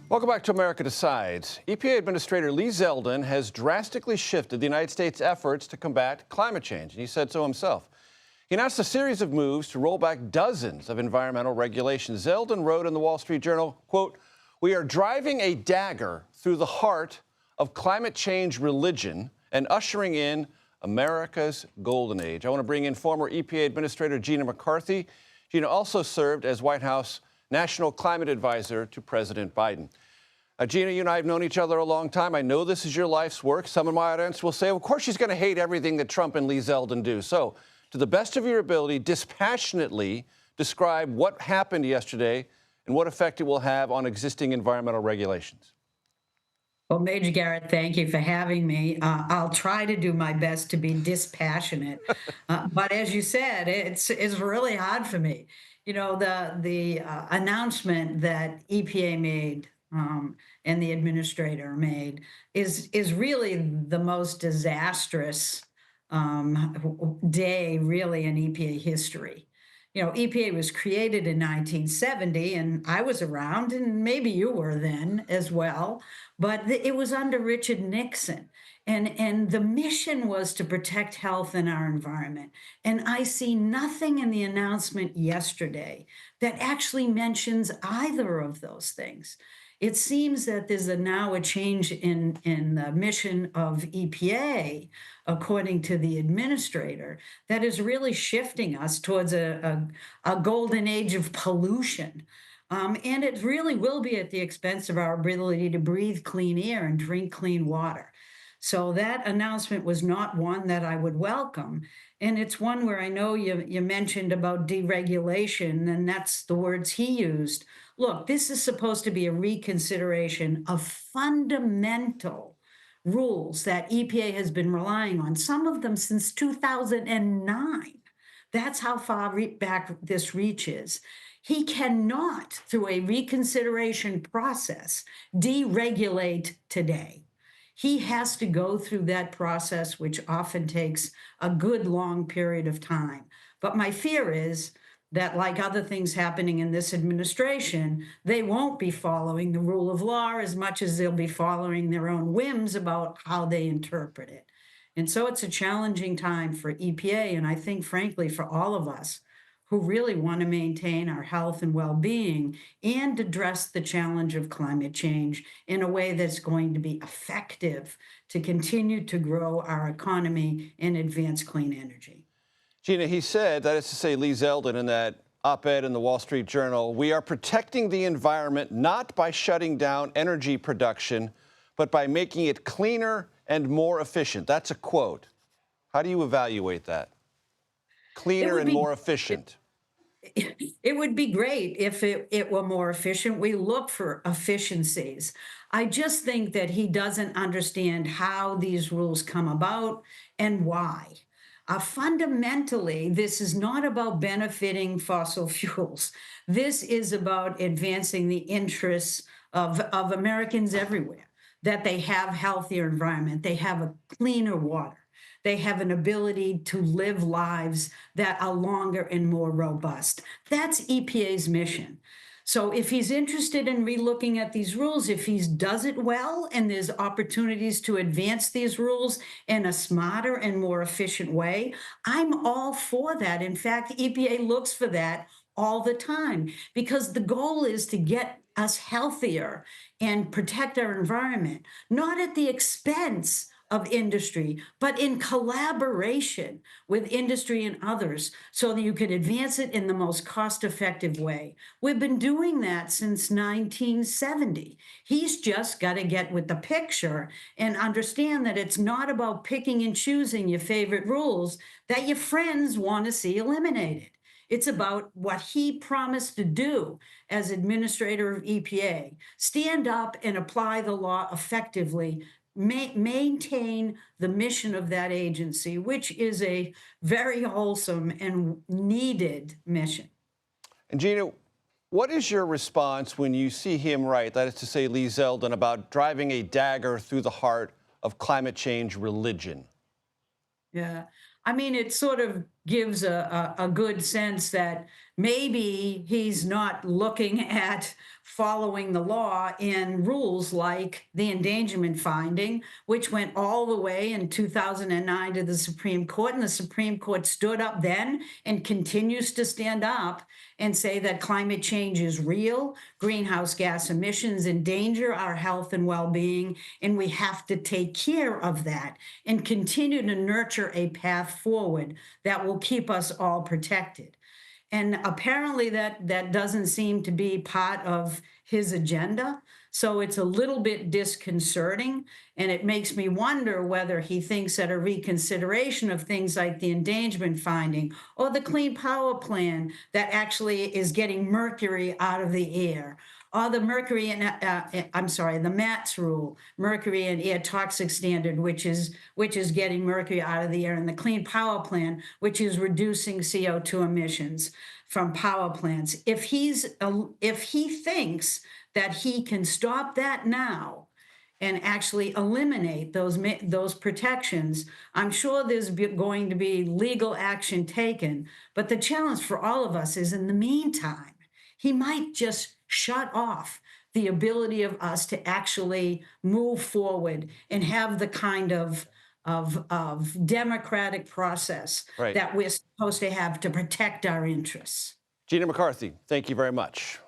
Welcome back to America Decides. EPA Administrator Lee Zeldin has drastically shifted the United States' efforts to combat climate change, and he said so himself. He announced a series of moves to roll back dozens of environmental regulations. Zeldin wrote in the Wall Street Journal, quote, "We are driving a dagger through the heart of climate change religion and ushering in America's golden age." I want to bring in former EPA Administrator Gina McCarthy. Gina also served as White House National Climate Advisor to President Biden. Gina, you and I have known each other a long time. I know this is your life's work. Some of my audience will say, of course, she's going to hate everything that Trump and Lee Zeldin do. So, to the best of your ability, dispassionately describe what happened yesterday and what effect it will have on existing environmental regulations. Well, Major Garrett, thank you for having me. I'll try to do my best to be dispassionate. But as you said, it's really hard for me. You know, the announcement that EPA made and the administrator made is really the most disastrous day, really, in EPA history. You know, EPA was created in 1970, and I was around, and maybe you were then as well, but it was under Richard Nixon. And the mission was to protect health in our environment. And I see nothing in the announcement yesterday that actually mentions either of those things. It seems that there's now a change in the mission of EPA, according to the administrator, that is really shifting us towards a golden age of pollution. And it really will be at the expense of our ability to breathe clean air and drink clean water. So that announcement was not one that I would welcome. And it's one where I know you mentioned about deregulation, and that's the words he used. Look, this is supposed to be a reconsideration of fundamental rules that EPA has been relying on, some of them since 2009. That's how far back this reaches. He cannot, through a reconsideration process, deregulate today. He has to go through that process, which often takes a good long period of time. But my fear is that, like other things happening in this administration, they won't be following the rule of law as much as they'll be following their own whims about how they interpret it. And so it's a challenging time for EPA, and I think, frankly, for all of us who really want to maintain our health and well-being and address the challenge of climate change in a way that's going to be effective to continue to grow our economy and advance clean energy. Gina, he said, that is to say Lee Zeldin, in that op-ed in the Wall Street Journal, "We are protecting the environment not by shutting down energy production, but by making it cleaner and more efficient." That's a quote. How do you evaluate that? Cleaner and more efficient. It would be great if it were more efficient. We look for efficiencies. I just think that he doesn't understand how these rules come about and why. Fundamentally, this is not about benefiting fossil fuels. This is about advancing the interests of Americans everywhere, that they have healthier environment, they have a cleaner water. They have an ability to live lives that are longer and more robust. That's EPA's mission. So if he's interested in relooking at these rules, if he does it well and there's opportunities to advance these rules in a smarter and more efficient way, I'm all for that. In fact, EPA looks for that all the time because the goal is to get us healthier and protect our environment, not at the expense of industry, but in collaboration with industry and others so that you can advance it in the most cost-effective way. We've been doing that since 1970. He's just got to get with the picture and understand that it's not about picking and choosing your favorite rules that your friends want to see eliminated. It's about what he promised to do as administrator of EPA, stand up and apply the law effectively, maintain the mission of that agency, which is a very wholesome and needed mission. And Gina, what is your response when you see him write, that is to say Lee Zeldin, about driving a dagger through the heart of climate change religion? Yeah, I mean, it sort of gives a good sense that maybe he's not looking at following the law in rules like the endangerment finding, which went all the way in 2009 to the Supreme Court. And the Supreme Court stood up then and continues to stand up and say that climate change is real, greenhouse gas emissions endanger our health and well being, and we have to take care of that and continue to nurture a path forward that will keep us all protected. And apparently that doesn't seem to be part of his agenda. So it's a little bit disconcerting. And it makes me wonder whether he thinks that a reconsideration of things like the endangerment finding or the Clean Power Plan that actually is getting mercury out of the air, or the mercury and I'm sorry, the MATS rule, mercury and air toxic standard, which is getting mercury out of the air, and the Clean Power Plan, which is reducing CO2 emissions from power plants. If he thinks that he can stop that now and actually eliminate those protections, I'm sure there's going to be legal action taken. But the challenge for all of us is, in the meantime, he might just shut off the ability of us to actually move forward and have the kind of democratic process Right. that we're supposed to have to protect our interests. Gina McCarthy, thank you very much.